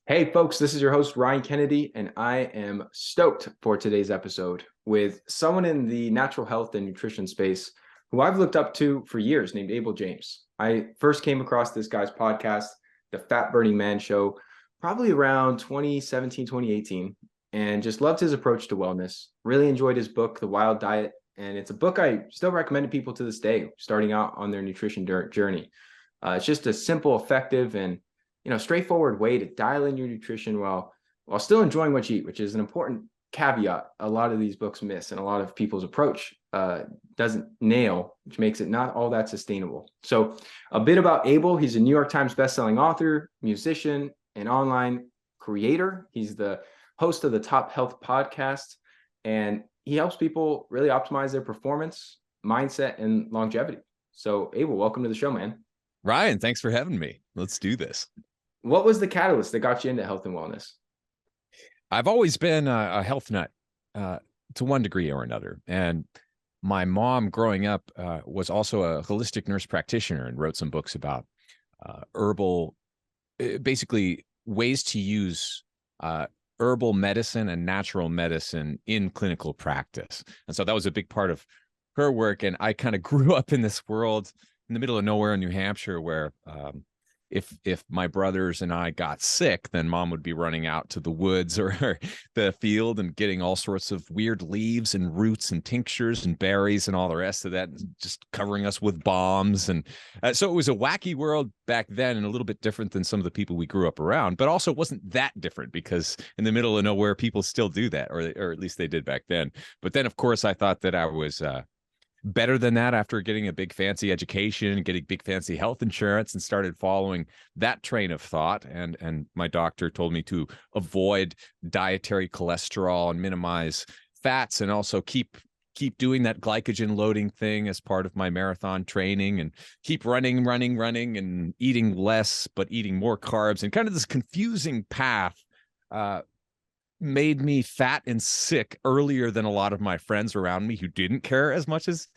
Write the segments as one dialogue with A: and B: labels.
A: Hey folks, this is your host Ryan Kennedy, and I am stoked for today's episode with someone in the natural health and nutrition space who I've looked up to for years, named Abel James. I first came across this guy's podcast, The Fat Burning Man Show, probably around 2017, 2018, and just loved his approach to wellness. Really enjoyed his book, The Wild Diet, and it's a book I still recommend to people to this day, starting out on their nutrition journey. It's just a simple, effective, and straightforward way to dial in your nutrition while still enjoying what you eat, which is an important caveat a lot of these books miss and a lot of people's approach doesn't nail, which makes it not all that sustainable. So a bit about Abel. He's a New York Times bestselling author, musician, and online creator. He's the host of the Top Health podcast, and he helps people really optimize their performance, mindset, and longevity. So Abel, welcome to the show, man.
B: Ryan, thanks for having me. Let's do this.
A: What was the catalyst that got you into health and wellness?
B: I've always been a health nut to one degree or another. And my mom growing up was also a holistic nurse practitioner and wrote some books about herbal, basically ways to use herbal medicine and natural medicine in clinical practice. And so that was a big part of her work. And I kind of grew up in this world in the middle of nowhere in New Hampshire where if my brothers and I got sick, then mom would be running out to the woods or the field and getting all sorts of weird leaves and roots and tinctures and berries and all the rest of that, just covering us with bombs. And so it was a wacky world back then and a little bit different than some of the people we grew up around, but also wasn't that different because in the middle of nowhere, people still do that, or at least they did back then. But then, of course, I thought that I was better than that after getting a big fancy education, getting big fancy health insurance, and started following that train of thought. And my doctor told me to avoid dietary cholesterol and minimize fats, and also keep doing that glycogen loading thing as part of my marathon training, and keep running and eating less, but eating more carbs, and kind of this confusing path made me fat and sick earlier than a lot of my friends around me who didn't care as much as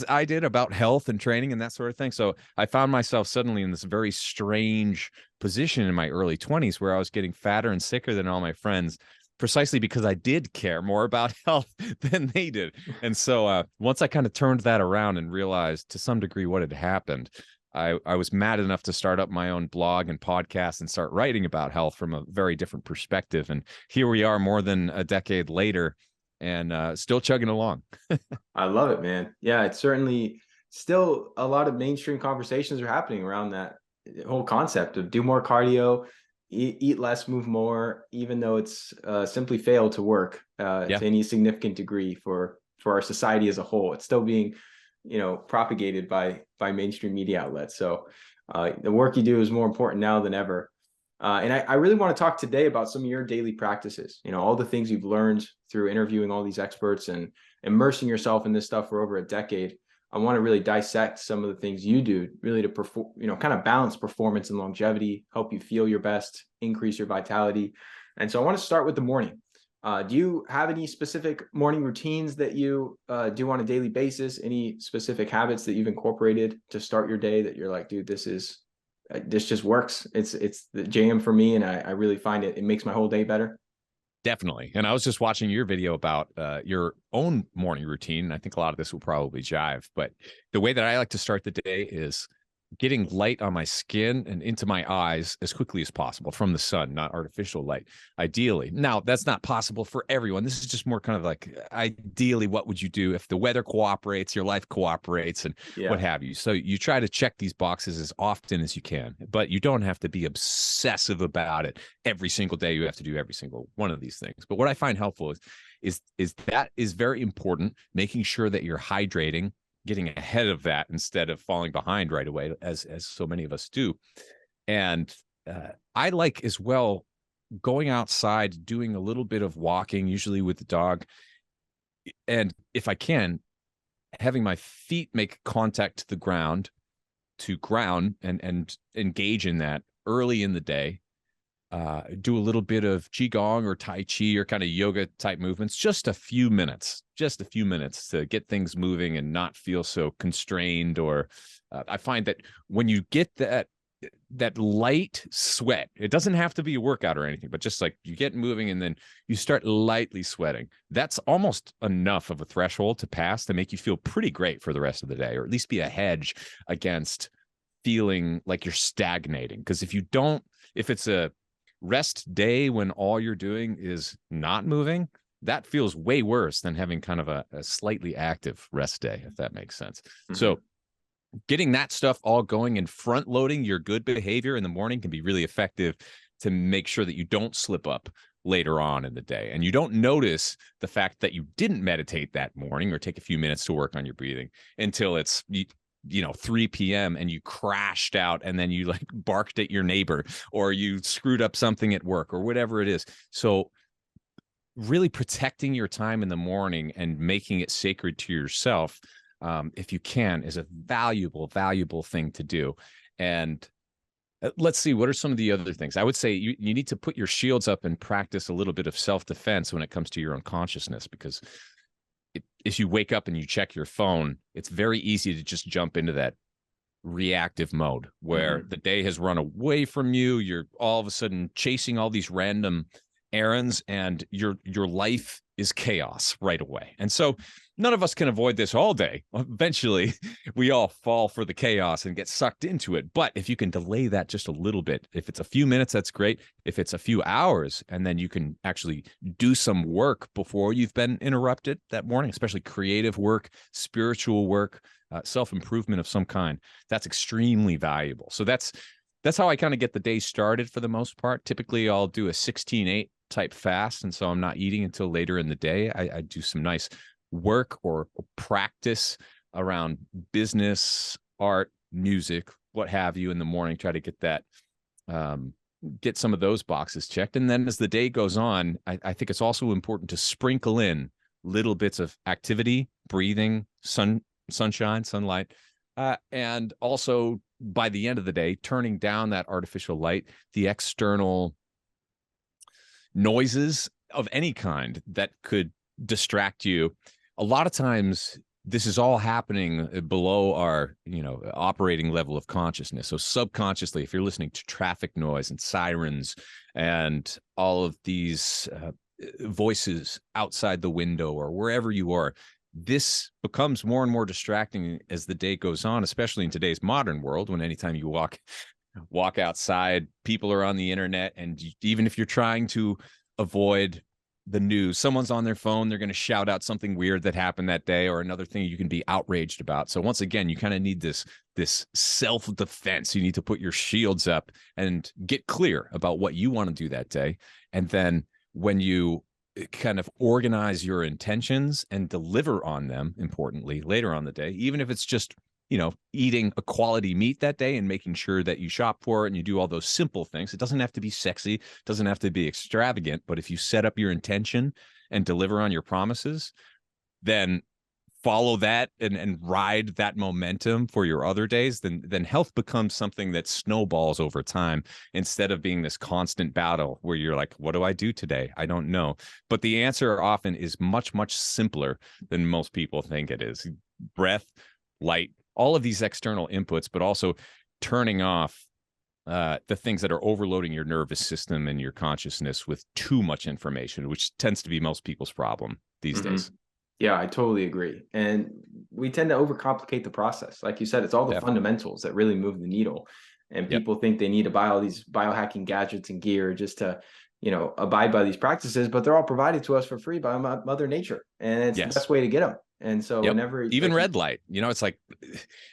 B: I did about health and training and that sort of thing. So I found myself suddenly in this very strange position in my early 20s where I was getting fatter and sicker than all my friends, precisely because I did care more about health than they did. And so once I kind of turned that around and realized to some degree what had happened, I was mad enough to start up my own blog and podcast and start writing about health from a very different perspective. And here we are more than a decade later and still chugging along.
A: I love it, man. Yeah, it's certainly still a lot of mainstream conversations are happening around that whole concept of do more cardio, eat less, move more, even though it's simply failed to work to any significant degree for our society as a whole. It's still being propagated by mainstream media outlets. So the work you do is more important now than ever. And I really want to talk today about some of your daily practices, all the things you've learned through interviewing all these experts and immersing yourself in this stuff for over a decade. I want to really dissect some of the things you do really to perform, kind of balance performance and longevity, help you feel your best, increase your vitality. And so I want to start with the morning. Do you have any specific morning routines that you do on a daily basis? Any specific habits that you've incorporated to start your day that you're like, dude, this just works. It's the jam for me. And I really find it makes my whole day better.
B: Definitely. And I was just watching your video about your own morning routine. I think a lot of this will probably jive, but the way that I like to start the day is getting light on my skin and into my eyes as quickly as possible from the sun, not artificial light, ideally. Now, that's not possible for everyone. This is just more kind of like, ideally, what would you do if the weather cooperates, your life cooperates, and what have you. So you try to check these boxes as often as you can, but you don't have to be obsessive about it every single day. You have to do every single one of these things. But what I find helpful is that is very important, making sure that you're hydrating, getting ahead of that instead of falling behind right away, as so many of us do. And I like as well going outside, doing a little bit of walking, usually with the dog. And if I can, having my feet make contact to the ground, and engage in that early in the day. Do a little bit of Qigong or Tai Chi or kind of yoga type movements, just a few minutes to get things moving and not feel so constrained. Or I find that when you get that light sweat. It doesn't have to be a workout or anything, but just like you get moving and then you start lightly sweating. That's almost enough of a threshold to pass to make you feel pretty great for the rest of the day, or at least be a hedge against feeling like you're stagnating. Because if it's a rest day when all you're doing is not moving, that feels way worse than having kind of a slightly active rest day, if that makes sense.
A: Mm-hmm.
B: So getting that stuff all going and front loading your good behavior in the morning can be really effective to make sure that you don't slip up later on in the day. And you don't notice the fact that you didn't meditate that morning or take a few minutes to work on your breathing until it's 3 p.m. and you crashed out, and then you like barked at your neighbor, or you screwed up something at work, or whatever it is. So really protecting your time in the morning and making it sacred to yourself, if you can, is a valuable thing to do. And let's see, what are some of the other things? I would say you need to put your shields up and practice a little bit of self-defense when it comes to your unconsciousness, because if you wake up and you check your phone, it's very easy to just jump into that reactive mode where the day has run away from you. You're all of a sudden chasing all these random errands, and your life is chaos right away. And so none of us can avoid this all day. Eventually, we all fall for the chaos and get sucked into it. But if you can delay that just a little bit, if it's a few minutes, that's great. If it's a few hours, and then you can actually do some work before you've been interrupted that morning, especially creative work, spiritual work, self-improvement of some kind, that's extremely valuable. So that's how I kind of get the day started for the most part. Typically, I'll do a 16-8 type fast, and so I'm not eating until later in the day. I do some nice work or practice around business, art, music, what have you in the morning. Try to get that, get some of those boxes checked. And then as the day goes on, I think it's also important to sprinkle in little bits of activity, breathing, sunshine, sunlight, and also by the end of the day, turning down that artificial light, the external noises of any kind that could distract you. A lot of times this is all happening below our, operating level of consciousness. So subconsciously, if you're listening to traffic noise and sirens and all of these voices outside the window or wherever you are, this becomes more and more distracting as the day goes on, especially in today's modern world, when anytime you walk outside, people are on the internet. And even if you're trying to avoid the news, someone's on their phone, they're going to shout out something weird that happened that day or another thing you can be outraged about. So once again, you kind of need this self-defense. You need to put your shields up and get clear about what you want to do that day. And then when you kind of organize your intentions and deliver on them, importantly, later on the day, even if it's just eating a quality meat that day and making sure that you shop for it and you do all those simple things. It doesn't have to be sexy, doesn't have to be extravagant, but if you set up your intention and deliver on your promises, then follow that and ride that momentum for your other days, then health becomes something that snowballs over time instead of being this constant battle where you're like, what do I do today? I don't know. But the answer often is much, much simpler than most people think it is. Breath, light, all of these external inputs, but also turning off the things that are overloading your nervous system and your consciousness with too much information, which tends to be most people's problem these days.
A: Yeah, I totally agree. And we tend to overcomplicate the process. Like you said, it's all the fundamentals that really move the needle. And people think they need to buy all these biohacking gadgets and gear just to, abide by these practices, but they're all provided to us for free by Mother Nature. And it's the best way to get them. And so whenever
B: even red light, it's like,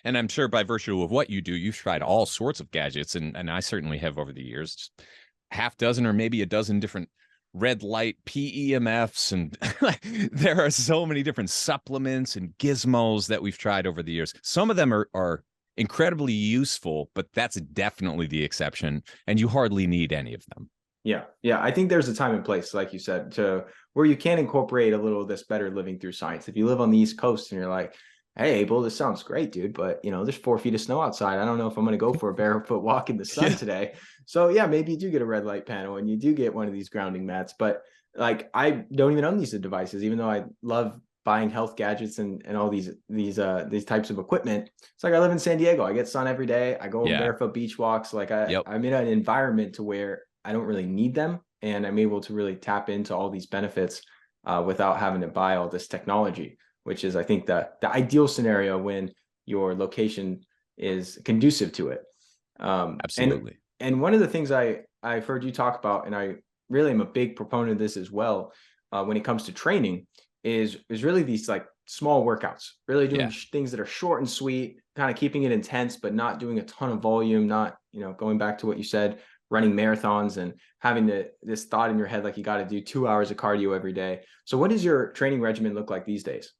B: and I'm sure by virtue of what you do, you've tried all sorts of gadgets, and I certainly have over the years, just half dozen or maybe a dozen different red light PEMFs, and there are so many different supplements and gizmos that we've tried over the years. Some of them are incredibly useful, but that's definitely the exception, and you hardly need any of them.
A: Yeah. I think there's a time and place, like you said, to where you can incorporate a little of this better living through science. If you live on the East Coast and you're like, hey, Abel, this sounds great, dude, but there's 4 feet of snow outside. I don't know if I'm going to go for a barefoot walk in the sun today. So maybe you do get a red light panel and you do get one of these grounding mats. But like, I don't even own these devices, even though I love buying health gadgets and all these types of equipment. It's like I live in San Diego. I get sun every day. I go on
B: Yeah.
A: barefoot beach walks. Like
B: Yep.
A: I'm in an environment to where I don't really need them, and I'm able to really tap into all these benefits without having to buy all this technology, which is, I think, the ideal scenario when your location is conducive to it. And
B: Absolutely.
A: one of the things I've heard you talk about, and I really am a big proponent of this as well, when it comes to training, is really these like small workouts, really doing
B: Yeah.
A: things that are short and sweet, kind of keeping it intense, but not doing a ton of volume, not, going back to what you said, running marathons and having this thought in your head, like you got to do 2 hours of cardio every day. So what does your training regimen look like these days?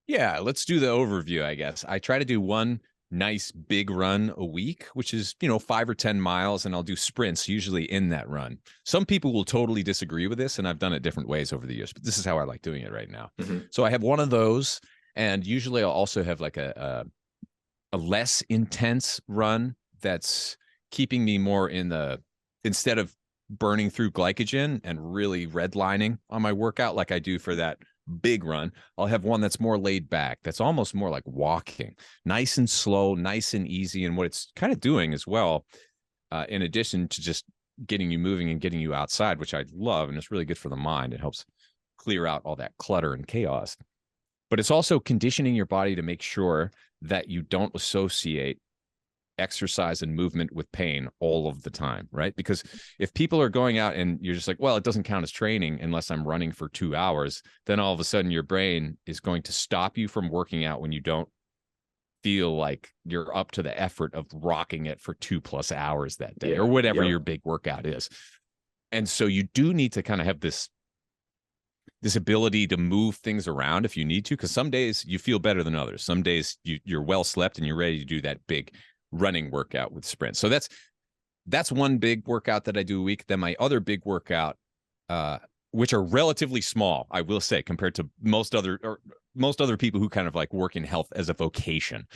B: Yeah, let's do the overview, I guess. I try to do one nice big run a week, which is, 5 or 10 miles, and I'll do sprints usually in that run. Some people will totally disagree with this, and I've done it different ways over the years, but this is how I like doing it right now.
A: Mm-hmm.
B: So I have one of those, and usually I'll also have like a less intense run that's keeping me more instead of burning through glycogen and really redlining on my workout like I do for that big run, I'll have one that's more laid back, that's almost more like walking, nice and slow, nice and easy. And what it's kind of doing as well, in addition to just getting you moving and getting you outside, which I love, and it's really good for the mind. It helps clear out all that clutter and chaos. But it's also conditioning your body to make sure that you don't associate exercise and movement with pain all of the time, right? Because if people are going out and you're just like, well, it doesn't count as training unless I'm running for 2 hours, then all of a sudden your brain is going to stop you from working out when you don't feel like you're up to the effort of rocking it for 2+ hours that day, or whatever your big workout is. And so you do need to kind of have this ability to move things around if you need to, because some days you feel better than others. Some days you're well slept and you're ready to do that big running workout with sprints. So that's one big workout that I do a week. Then my other big workout, which are relatively small, I will say, compared to most other people who kind of like work in health as a vocation.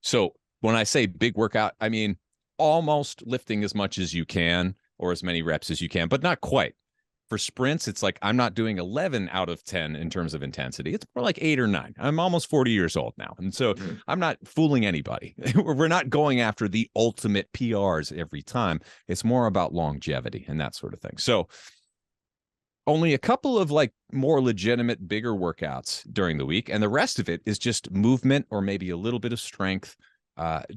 B: So when I say big workout, I mean almost lifting as much as you can or as many reps as you can, but not quite. For sprints, it's like I'm not doing 11 out of 10 in terms of intensity. It's more like 8 or 9. I'm almost 40 years old now. And so I'm not fooling anybody. We're not going after the ultimate PRs every time. It's more about longevity and that sort of thing. So only a couple of like more legitimate, bigger workouts during the week. And the rest of it is just movement or maybe a little bit of strength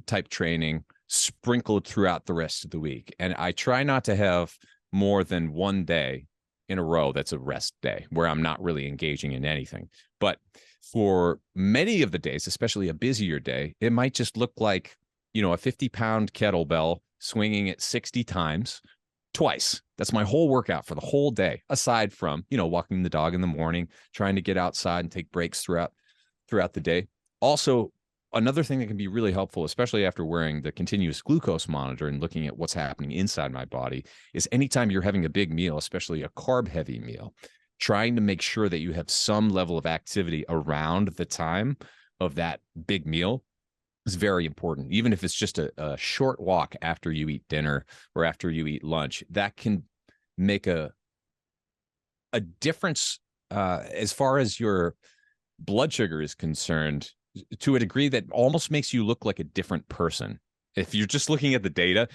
B: type training sprinkled throughout the rest of the week. And I try not to have more than one day in a row that's a rest day where I'm not really engaging in anything. But for many of the days, especially a busier day, it might just look like, a 50-pound kettlebell swinging it 60 times twice. That's my whole workout for the whole day, aside from, walking the dog in the morning, trying to get outside and take breaks throughout the day. Also, another thing that can be really helpful, especially after wearing the continuous glucose monitor and looking at what's happening inside my body, is anytime you're having a big meal, especially a carb-heavy meal, trying to make sure that you have some level of activity around the time of that big meal is very important. Even if it's just a short walk after you eat dinner or after you eat lunch, that can make a difference as far as your blood sugar is concerned, to a degree that almost makes you look like a different person. If you're just looking at the data,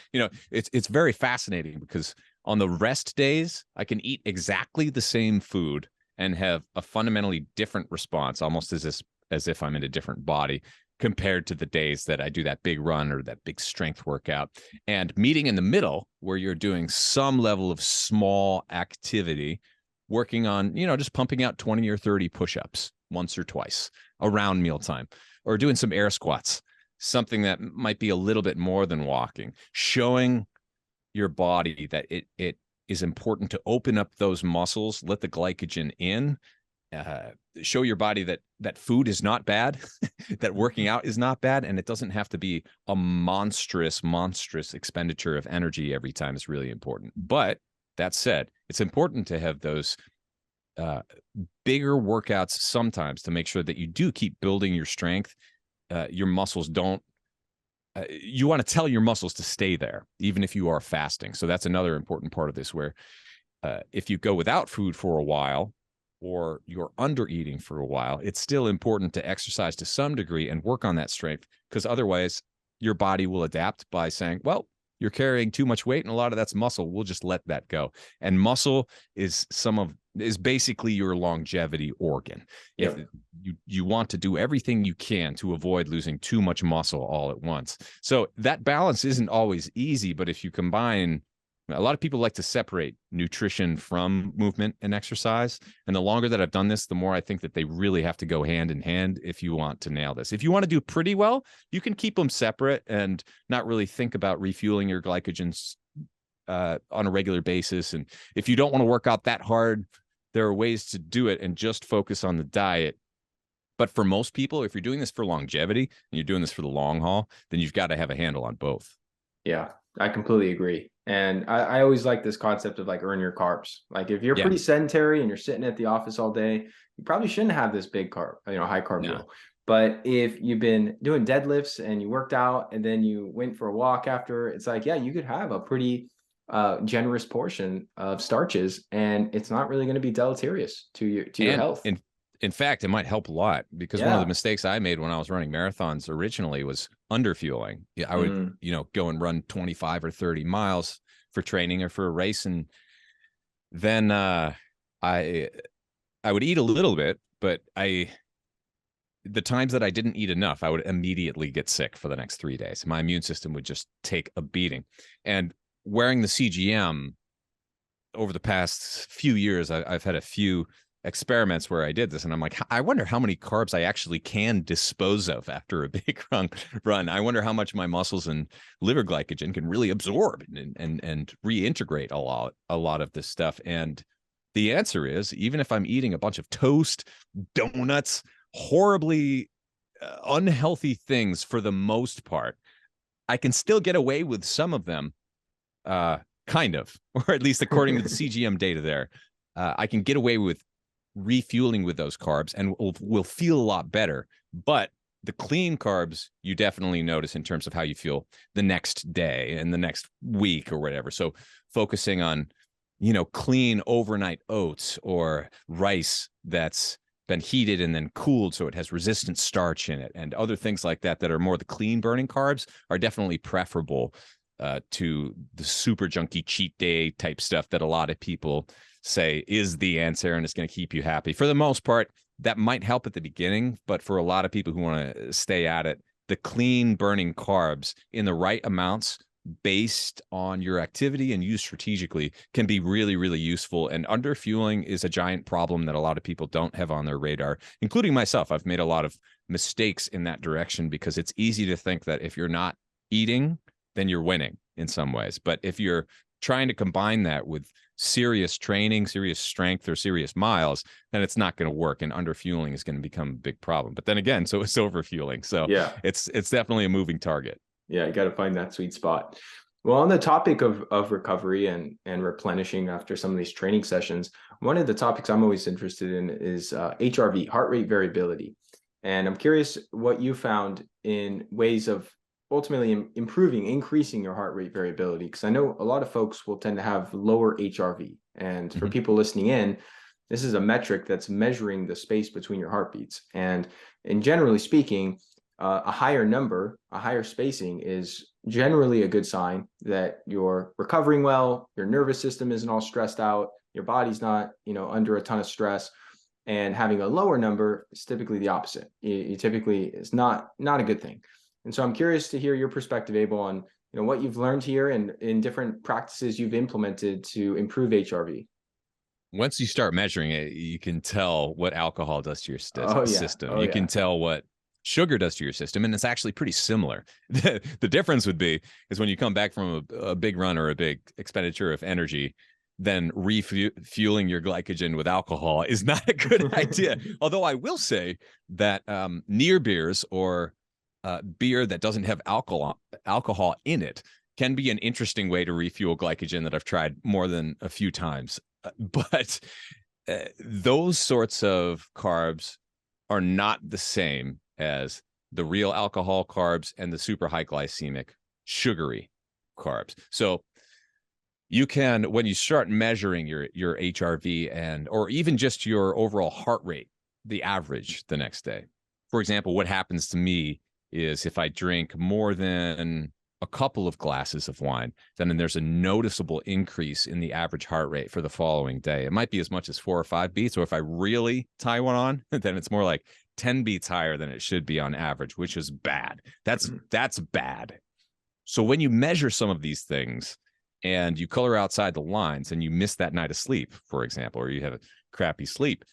B: it's very fascinating, because on the rest days, I can eat exactly the same food and have a fundamentally different response, almost as if I'm in a different body, compared to the days that I do that big run or that big strength workout. And meeting in the middle, where you're doing some level of small activity, working on, just pumping out 20 or 30 push-ups once or twice around mealtime, or doing some air squats, something that might be a little bit more than walking, showing your body that it is important to open up those muscles, let the glycogen in, show your body that food is not bad, that working out is not bad, and it doesn't have to be a monstrous expenditure of energy every time. Is really important. But that said, it's important to have those bigger workouts sometimes to make sure that you do keep building your strength. Your muscles don't, you want to tell your muscles to stay there, even if you are fasting. So that's another important part of this, where if you go without food for a while, or you're under eating for a while, it's still important to exercise to some degree and work on that strength, because otherwise your body will adapt by saying, well, you're carrying too much weight and a lot of that's muscle. We'll just let that go. And muscle is basically your longevity organ. If
A: Yep.
B: you want to do everything you can to avoid losing too much muscle all at once. So that balance isn't always easy, but if you combine, a lot of people like to separate nutrition from movement and exercise. And the longer that I've done this, the more I think that they really have to go hand in hand if you want to nail this. If you want to do pretty well, you can keep them separate and not really think about refueling your glycogen on a regular basis. And if you don't want to work out that hard, there are ways to do it and just focus on the diet. But for most people, if you're doing this for longevity and you're doing this for the long haul, then you've got to have a handle on both.
A: Yeah, I completely agree. And I always like this concept of like earn your carbs. Like if you're
B: Yeah.
A: pretty sedentary and you're sitting at the office all day, you probably shouldn't have this big carb, high carb
B: No.
A: meal. But if you've been doing deadlifts and you worked out and then you went for a walk after, it's like, yeah, you could have a pretty generous portion of starches, and it's not really going to be deleterious to your
B: And
A: health.
B: in fact, it might help a lot, because one of the
A: Yeah.
B: mistakes I made when I was running marathons originally was underfueling. Yeah, I would, go and run 25 or 30 miles for training or for a race. And then I would eat a little bit, but the times that I didn't eat enough, I would immediately get sick for the next 3 days. My immune system would just take a beating. And wearing the CGM over the past few years, I've had a few experiments where I did this, and I'm like, I wonder how many carbs I actually can dispose of after a big run. I wonder how much my muscles and liver glycogen can really absorb and reintegrate a lot of this stuff. And the answer is, even if I'm eating a bunch of toast, donuts, horribly unhealthy things for the most part, I can still get away with some of them, kind of, or at least according to the CGM data there. I can get away with refueling with those carbs and will feel a lot better. But the clean carbs, you definitely notice in terms of how you feel the next day and the next week or whatever. So focusing on, clean overnight oats or rice that's been heated and then cooled so it has resistant starch in it, and other things like that that are more the clean burning carbs, are definitely preferable to the super junky cheat day type stuff that a lot of people say is the answer and it's going to keep you happy. For the most part, that might help at the beginning, but for a lot of people who want to stay at it, the clean burning carbs in the right amounts based on your activity and used strategically can be really, really useful. And underfueling is a giant problem that a lot of people don't have on their radar, including myself. I've made a lot of mistakes in that direction because it's easy to think that if you're not eating, then you're winning in some ways. But if you're trying to combine that with serious training, serious strength, or serious miles, then it's not going to work, and underfueling is going to become a big problem. But then again, so is overfueling. So
A: Yeah.
B: it's definitely a moving target.
A: Yeah, you got to find that sweet spot. Well, on the topic of recovery and replenishing after some of these training sessions, one of the topics I'm always interested in is HRV, heart rate variability. And I'm curious what you found in ways of ultimately increasing your heart rate variability, because I know a lot of folks will tend to have lower HRV. And for people listening in, this is a metric that's measuring the space between your heartbeats. And generally speaking, a higher number, a higher spacing is generally a good sign that you're recovering well, your nervous system isn't all stressed out, your body's not, under a ton of stress. And having a lower number is typically the opposite. You typically, it's not a good thing. And so I'm curious to hear your perspective, Abel, on what you've learned here and in different practices you've implemented to improve HRV.
B: Once you start measuring it, you can tell what alcohol does to your system.
A: Oh
B: You
A: yeah.
B: can tell what sugar does to your system, and it's actually pretty similar. The difference would be is when you come back from a big run or a big expenditure of energy, then refueling your glycogen with alcohol is not a good idea. Although I will say that near beers or beer that doesn't have alcohol in it can be an interesting way to refuel glycogen that I've tried more than a few times. But those sorts of carbs are not the same as the real alcohol carbs and the super high glycemic sugary carbs. So You can, when you start measuring your HRV or even just your overall heart rate, the average the next day. For example, what happens to me is if I drink more than a couple of glasses of wine, then there's a noticeable increase in the average heart rate for the following day. It might be as much as 4 or 5 beats, or if I really tie one on, then it's more like 10 beats higher than it should be on average, which is bad. That's bad. So when you measure some of these things and you color outside the lines and you miss that night of sleep, for example, or you have a crappy sleep,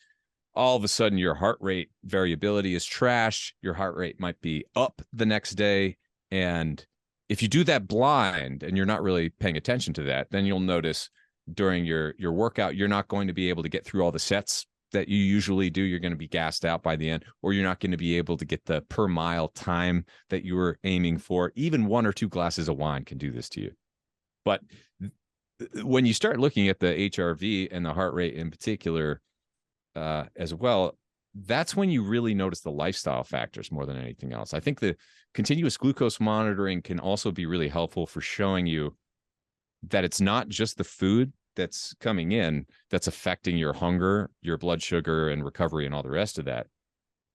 B: all of a sudden your heart rate variability is trash. Your heart rate might be up the next day. And if you do that blind and you're not really paying attention to that, then you'll notice during your workout, you're not going to be able to get through all the sets that you usually do. You're going to be gassed out by the end, or you're not going to be able to get the per mile time that you were aiming for. Even 1 or 2 glasses of wine can do this to you. But when you start looking at the HRV and the heart rate in particular, as well, that's when you really notice the lifestyle factors more than anything else. I think the continuous glucose monitoring can also be really helpful for showing you that it's not just the food that's coming in that's affecting your hunger, your blood sugar, and recovery, and all the rest of that.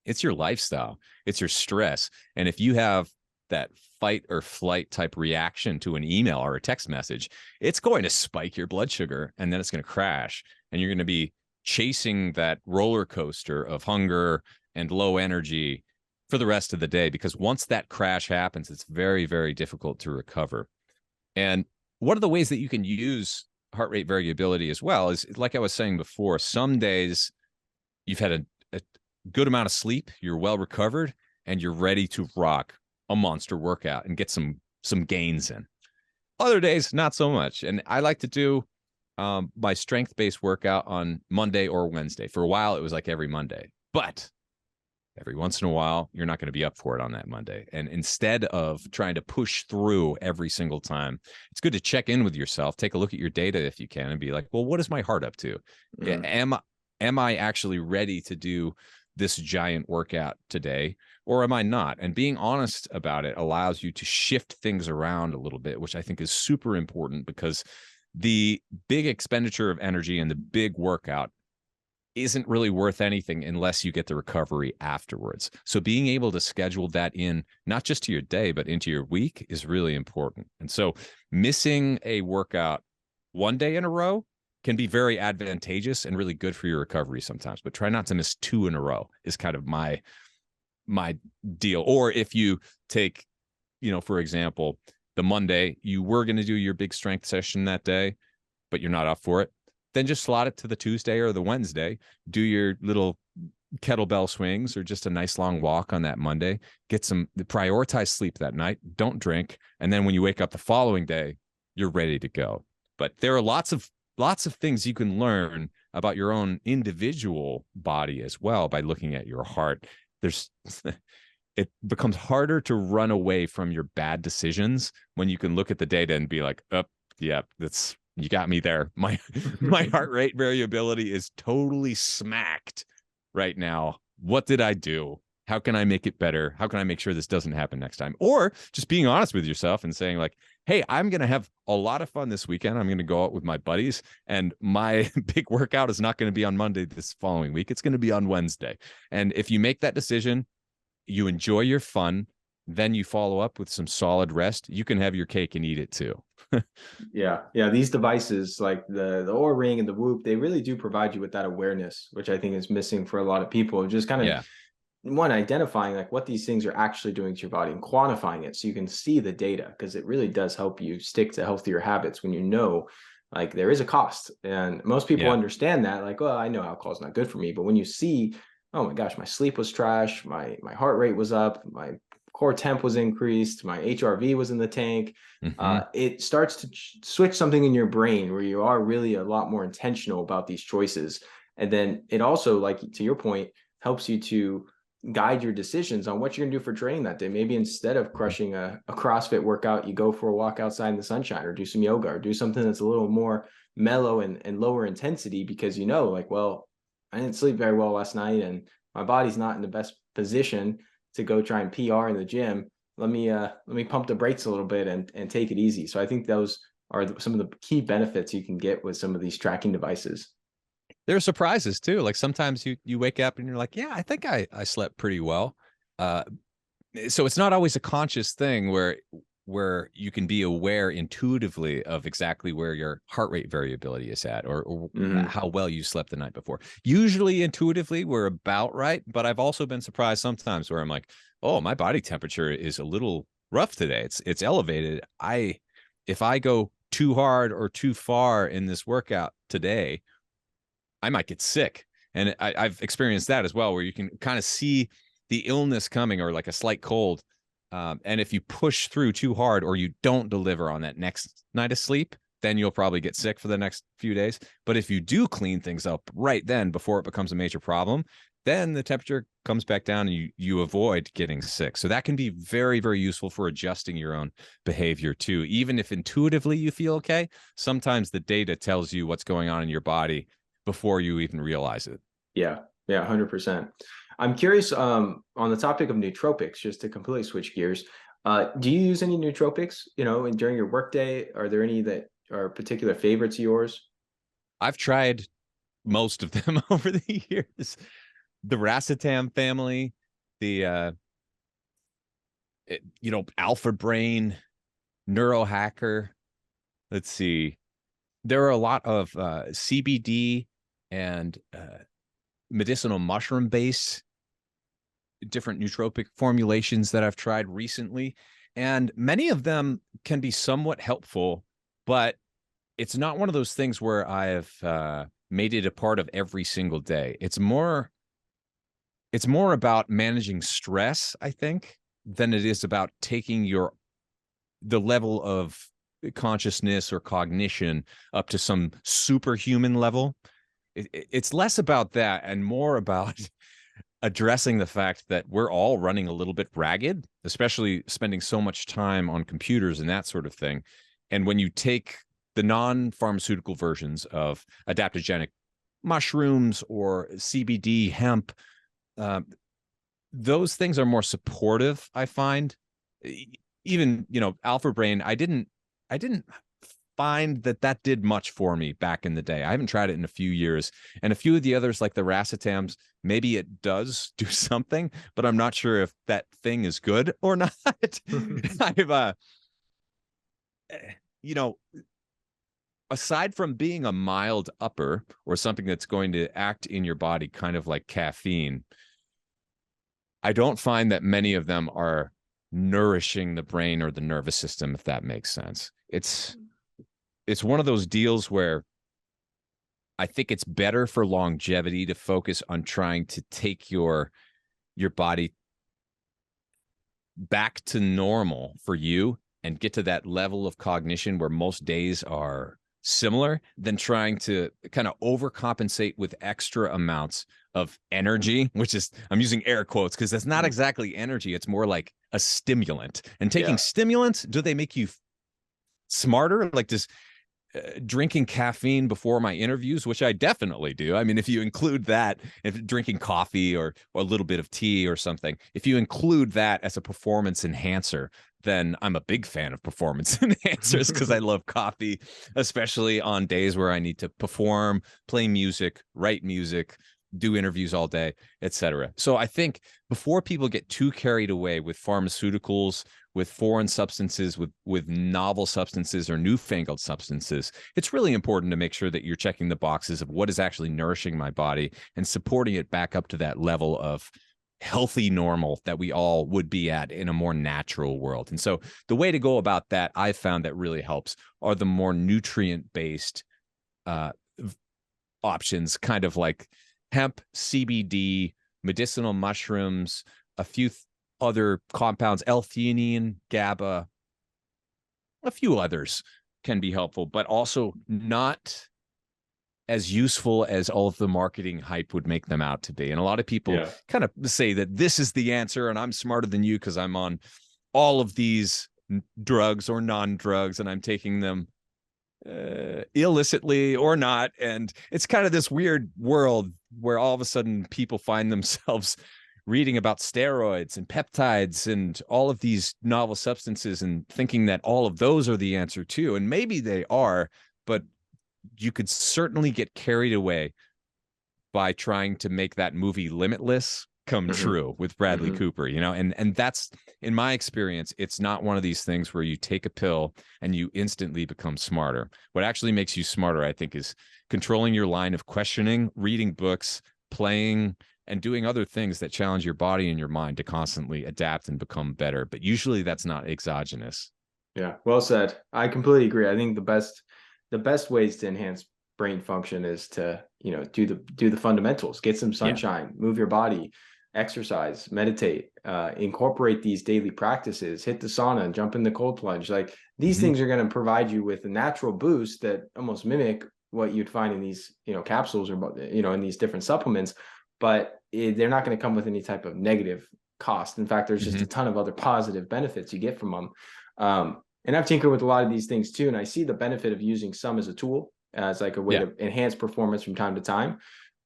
B: It's your lifestyle, it's your stress. And if you have that fight or flight type reaction to an email or a text message, it's going to spike your blood sugar, and then it's going to crash, and you're going to be chasing that roller coaster of hunger and low energy for the rest of the day, because once that crash happens, it's very, very difficult to recover. And one of the ways that you can use heart rate variability as well is, like I was saying before, some days you've had a good amount of sleep, you're well recovered, and you're ready to rock a monster workout and get some gains in. Other days, not so much. And I like to do my strength-based workout on Monday or Wednesday. For a while, it was like every Monday. But every once in a while, you're not going to be up for it on that Monday. And instead of trying to push through every single time, it's good to check in with yourself, take a look at your data if you can, and be like, well, what is my heart up to? Am I actually ready to do this giant workout today, or am I not? And being honest about it allows you to shift things around a little bit, which I think is super important, because the big expenditure of energy and the big workout isn't really worth anything unless you get the recovery afterwards. So being able to schedule that in, not just to your day, but into your week, is really important. And so missing a workout one day in a row can be very advantageous and really good for your recovery sometimes, but try not to miss 2 in a row is kind of my deal. Or if you take, for example, the Monday, you were going to do your big strength session that day, but you're not up for it, then just slot it to the Tuesday or the Wednesday. Do your little kettlebell swings or just a nice long walk on that Monday. Prioritize sleep that night. Don't drink. And then when you wake up the following day, you're ready to go. But there are lots of things you can learn about your own individual body as well by looking at your heart. It becomes harder to run away from your bad decisions when you can look at the data and be like, oh, yeah, you got me there. My heart rate variability is totally smacked right now. What did I do? How can I make it better? How can I make sure this doesn't happen next time? Or just being honest with yourself and saying like, hey, I'm going to have a lot of fun this weekend. I'm going to go out with my buddies, and my big workout is not going to be on Monday this following week. It's going to be on Wednesday. And if you make that decision, you enjoy your fun, then you follow up with some solid rest, you can have your cake and eat it too.
A: Yeah. These devices like the Oura Ring and the Whoop, they really do provide you with that awareness, which I think is missing for a lot of people. Just kind of identifying like what these things are actually doing to your body and quantifying it so you can see the data, because it really does help you stick to healthier habits when like there is a cost. And most people understand that, like, well, I know alcohol is not good for me, but when you see, oh my gosh, my sleep was trash, my heart rate was up, my core temp was increased, my HRV was in the tank, it starts to switch something in your brain where you are really a lot more intentional about these choices. And then it also, like to your point, helps you to guide your decisions on what you're gonna do for training that day. Maybe instead of crushing a CrossFit workout, you go for a walk outside in the sunshine, or do some yoga, or do something that's a little more mellow and lower intensity, because like, well, I didn't sleep very well last night and my body's not in the best position to go try and PR in the gym. Let me pump the brakes a little bit and take it easy. So I think those are some of the key benefits you can get with some of these tracking devices?
B: There are surprises too. Like sometimes you wake up and you're like, yeah, I think I slept pretty well. Uh, so it's not always a conscious thing where you can be aware intuitively of exactly where your heart rate variability is at, or
A: Hmm.
B: how well you slept the night before. Usually intuitively we're about right, but I've also been surprised sometimes where I'm like, oh, my body temperature is a little rough today. It's elevated. If I go too hard or too far in this workout today, I might get sick. And I've experienced that as well, where you can kind of see the illness coming, or like a slight cold. And if you push through too hard, or you don't deliver on that next night of sleep, then you'll probably get sick for the next few days. But if you do clean things up right then before it becomes a major problem, then the temperature comes back down and you avoid getting sick. So that can be very, very useful for adjusting your own behavior too. Even if intuitively you feel okay, sometimes the data tells you what's going on in your body before you even realize it.
A: Yeah, yeah, 100%. I'm curious, on the topic of nootropics, just to completely switch gears. Do you use any nootropics, during your workday? Are there any that are particular favorites of yours?
B: I've tried most of them over the years. The racetam family, the Alpha Brain, Neurohacker. Let's see. There are a lot of CBD and medicinal mushroom based different nootropic formulations that I've tried recently. And many of them can be somewhat helpful, but it's not one of those things where I've made it a part of every single day. It's more about managing stress, I think, than it is about taking the level of consciousness or cognition up to some superhuman level. It's less about that and more about addressing the fact that we're all running a little bit ragged, especially spending so much time on computers and that sort of thing. And when you take the non-pharmaceutical versions of adaptogenic mushrooms or CBD, hemp, uh, those things are more supportive, I find. Even, Alpha Brain, I didn't find that did much for me back in the day. I haven't tried it in a few years. And a few of the others, like the racetams, maybe it does do something, but I'm not sure if that thing is good or not. I've you know, aside from being a mild upper or something that's going to act in your body kind of like caffeine, I don't find that many of them are nourishing the brain or the nervous system, if that makes sense. It's one of those deals where I think it's better for longevity to focus on trying to take your body back to normal for you and get to that level of cognition where most days are similar than trying to kind of overcompensate with extra amounts of energy, which is, I'm using air quotes because that's not exactly energy. It's more like a stimulant. And taking
A: Yeah.
B: stimulants, do they make you smarter? Like, does drinking caffeine before my interviews, which I definitely do. I mean, if you include that, if drinking coffee or a little bit of tea or something, if you include that as a performance enhancer, then I'm a big fan of performance enhancers because I love coffee, especially on days where I need to perform, play music, write music, do interviews all day, etc. So I think before people get too carried away with pharmaceuticals, with foreign substances, with novel substances or newfangled substances, it's really important to make sure that you're checking the boxes of what is actually nourishing my body and supporting it back up to that level of healthy normal that we all would be at in a more natural world. And so the way to go about that, I've found that really helps, are the more nutrient-based uh, options, kind of like hemp, CBD, medicinal mushrooms, a few other compounds, L-theanine, GABA, a few others can be helpful, but also not as useful as all of the marketing hype would make them out to be. And a lot of people
A: Yeah.
B: kind of say that this is the answer and I'm smarter than you because I'm on all of these drugs or non-drugs and I'm taking them illicitly or not. And it's kind of this weird world where all of a sudden people find themselves reading about steroids and peptides and all of these novel substances and thinking that all of those are the answer too. And maybe they are, but you could certainly get carried away by trying to make that movie Limitless come
A: Hmm.
B: true with Bradley
A: Hmm.
B: Cooper, and that's, in my experience, it's not one of these things where you take a pill and you instantly become smarter. What actually makes you smarter, I think, is controlling your line of questioning, reading books, playing, and doing other things that challenge your body and your mind to constantly adapt and become better. But usually that's not exogenous.
A: Yeah, well said. I completely agree. I think the best ways to enhance brain function is to, do the fundamentals, get some
B: Yeah.
A: sunshine, move your body, exercise, meditate, incorporate these daily practices, hit the sauna and jump in the cold plunge. Like these
B: Mm-hmm.
A: things are going to provide you with a natural boost that almost mimic what you'd find in these, capsules or, in these different supplements, but they're not going to come with any type of negative cost. In fact, there's just
B: Mm-hmm.
A: a ton of other positive benefits you get from them. And I've tinkered with a lot of these things too, and I see the benefit of using some as a tool, as like a way
B: Yeah,
A: to enhance performance from time to time,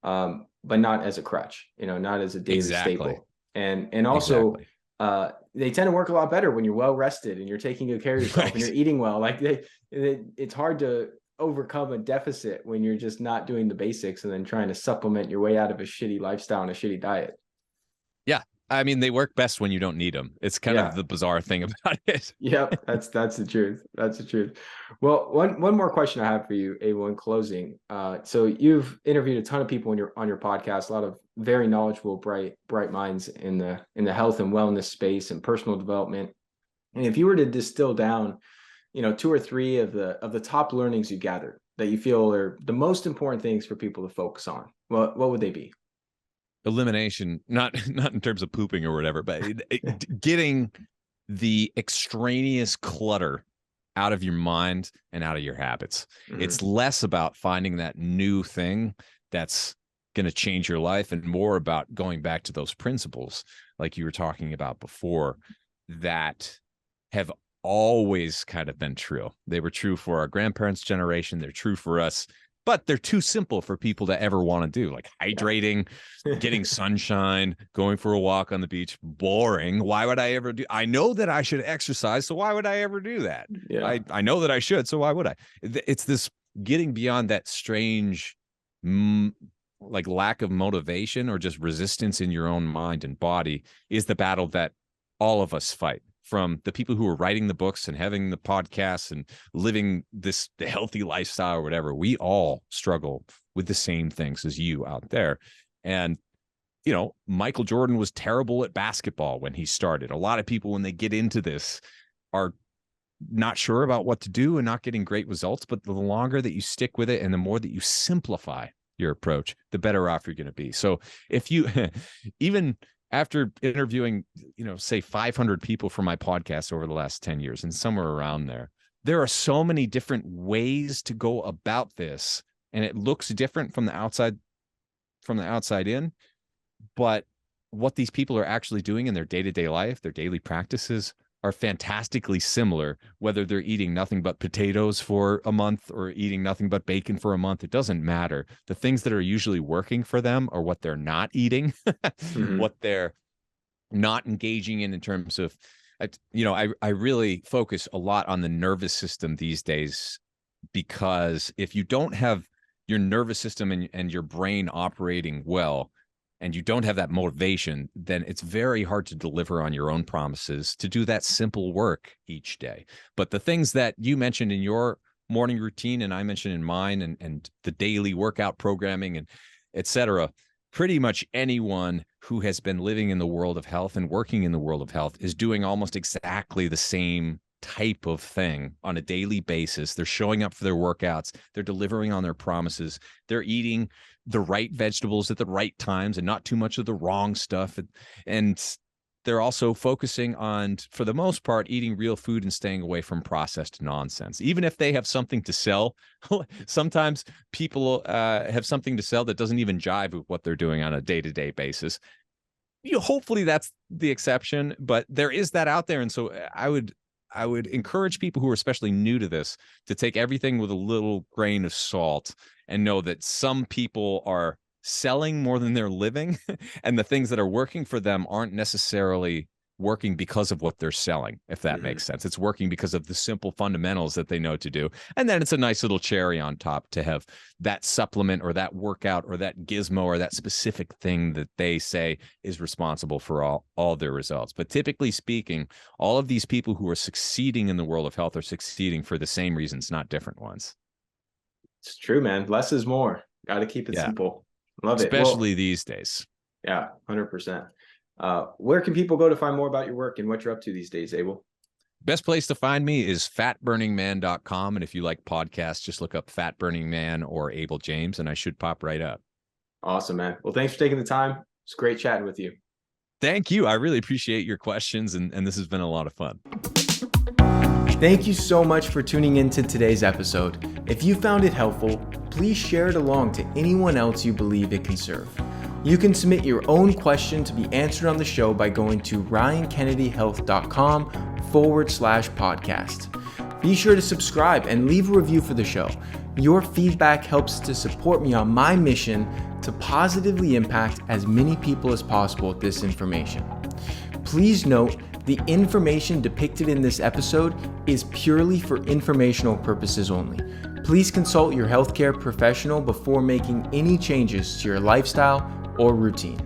A: but not as a crutch, not as a daily
B: exactly.
A: staple. And also,
B: Exactly.
A: they tend to work a lot better when you're well rested and you're taking good care of yourself and you're
B: Right.
A: eating well. Like it's hard to overcome a deficit when you're just not doing the basics and then trying to supplement your way out of a shitty lifestyle and a shitty diet.
B: Yeah. I mean, they work best when you don't need them. It's kind of
A: Yeah.
B: the bizarre thing about it.
A: Yep, that's the truth. That's the truth. Well, one more question I have for you, Abel, in closing. So you've interviewed a ton of people on your podcast, a lot of very knowledgeable, bright minds in the health and wellness space and personal development. And if you were to distill down, two or three of the top learnings you gathered that you feel are the most important things for people to focus on, what would they be?
B: Elimination, not in terms of pooping or whatever, but getting the extraneous clutter out of your mind and out of your habits.
A: Hmm.
B: It's less about finding that new thing that's going to change your life and more about going back to those principles like you were talking about before that have always kind of been true. They were true for our grandparents' generation, they're true for us, but they're too simple for people to ever want to do, like hydrating, getting sunshine, going for a walk on the beach. Boring. Why would I ever do? I know that I should exercise, so why would I ever do that?
A: Yeah.
B: I know that I should, so why would I? It's this getting beyond that strange like lack of motivation or just resistance in your own mind and body is the battle that all of us fight, from the people who are writing the books and having the podcasts and living this healthy lifestyle or whatever. We all struggle with the same things as you out there. And Michael Jordan was terrible at basketball when he started. A lot of people, when they get into this, are not sure about what to do and not getting great results. But the longer that you stick with it and the more that you simplify your approach, the better off you're going to be. So if you, even after interviewing, say 500 people for my podcast over the last 10 years and somewhere around there are so many different ways to go about this. And it looks different from the outside in. But what these people are actually doing in their day-to-day life, their daily practices, are fantastically similar, whether they're eating nothing but potatoes for a month or eating nothing but bacon for a month. It doesn't matter. The things that are usually working for them are what they're not eating,
A: Hmm.
B: what they're not engaging in terms of, I really focus a lot on the nervous system these days, because if you don't have your nervous system and your brain operating well, and you don't have that motivation, then it's very hard to deliver on your own promises to do that simple work each day. But the things that you mentioned in your morning routine and I mentioned in mine, and the daily workout programming and et cetera, pretty much anyone who has been living in the world of health and working in the world of health is doing almost exactly the same type of thing on a daily basis. They're showing up for their workouts. They're delivering on their promises. They're eating the right vegetables at the right times and not too much of the wrong stuff. And they're also focusing on, for the most part, eating real food and staying away from processed nonsense. Even if they have something to sell, sometimes people have something to sell that doesn't even jive with what they're doing on a day-to-day basis. Hopefully that's the exception, but there is that out there. And so I would encourage people who are especially new to this to take everything with a little grain of salt and know that some people are selling more than they're living, and the things that are working for them aren't necessarily working because of what they're selling, if that
A: Mhm.
B: makes sense. It's working because of the simple fundamentals that they know to do. And then it's a nice little cherry on top to have that supplement or that workout or that gizmo or that specific thing that they say is responsible for all their results. But typically speaking, all of these people who are succeeding in the world of health are succeeding for the same reasons, not different ones.
A: It's true, man. Less is more. Got to keep it
B: Yeah,
A: simple. Love it. Well,
B: especially these days.
A: yeah, 100%. Where can people go to find more about your work and what you're up to these days, Abel?
B: Best place to find me is fatburningman.com. And if you like podcasts, just look up Fat Burning Man or Abel James, and I should pop right up.
A: Awesome, man. Well, thanks for taking the time. It's great chatting with you.
B: Thank you. I really appreciate your questions, and this has been a lot of fun.
A: Thank you so much for tuning into today's episode. If you found it helpful, please share it along to anyone else you believe it can serve. You can submit your own question to be answered on the show by going to ryankennedyhealth.com/podcast. Be sure to subscribe and leave a review for the show. Your feedback helps to support me on my mission to positively impact as many people as possible with this information. Please note, the information depicted in this episode is purely for informational purposes only. Please consult your healthcare professional before making any changes to your lifestyle or routine.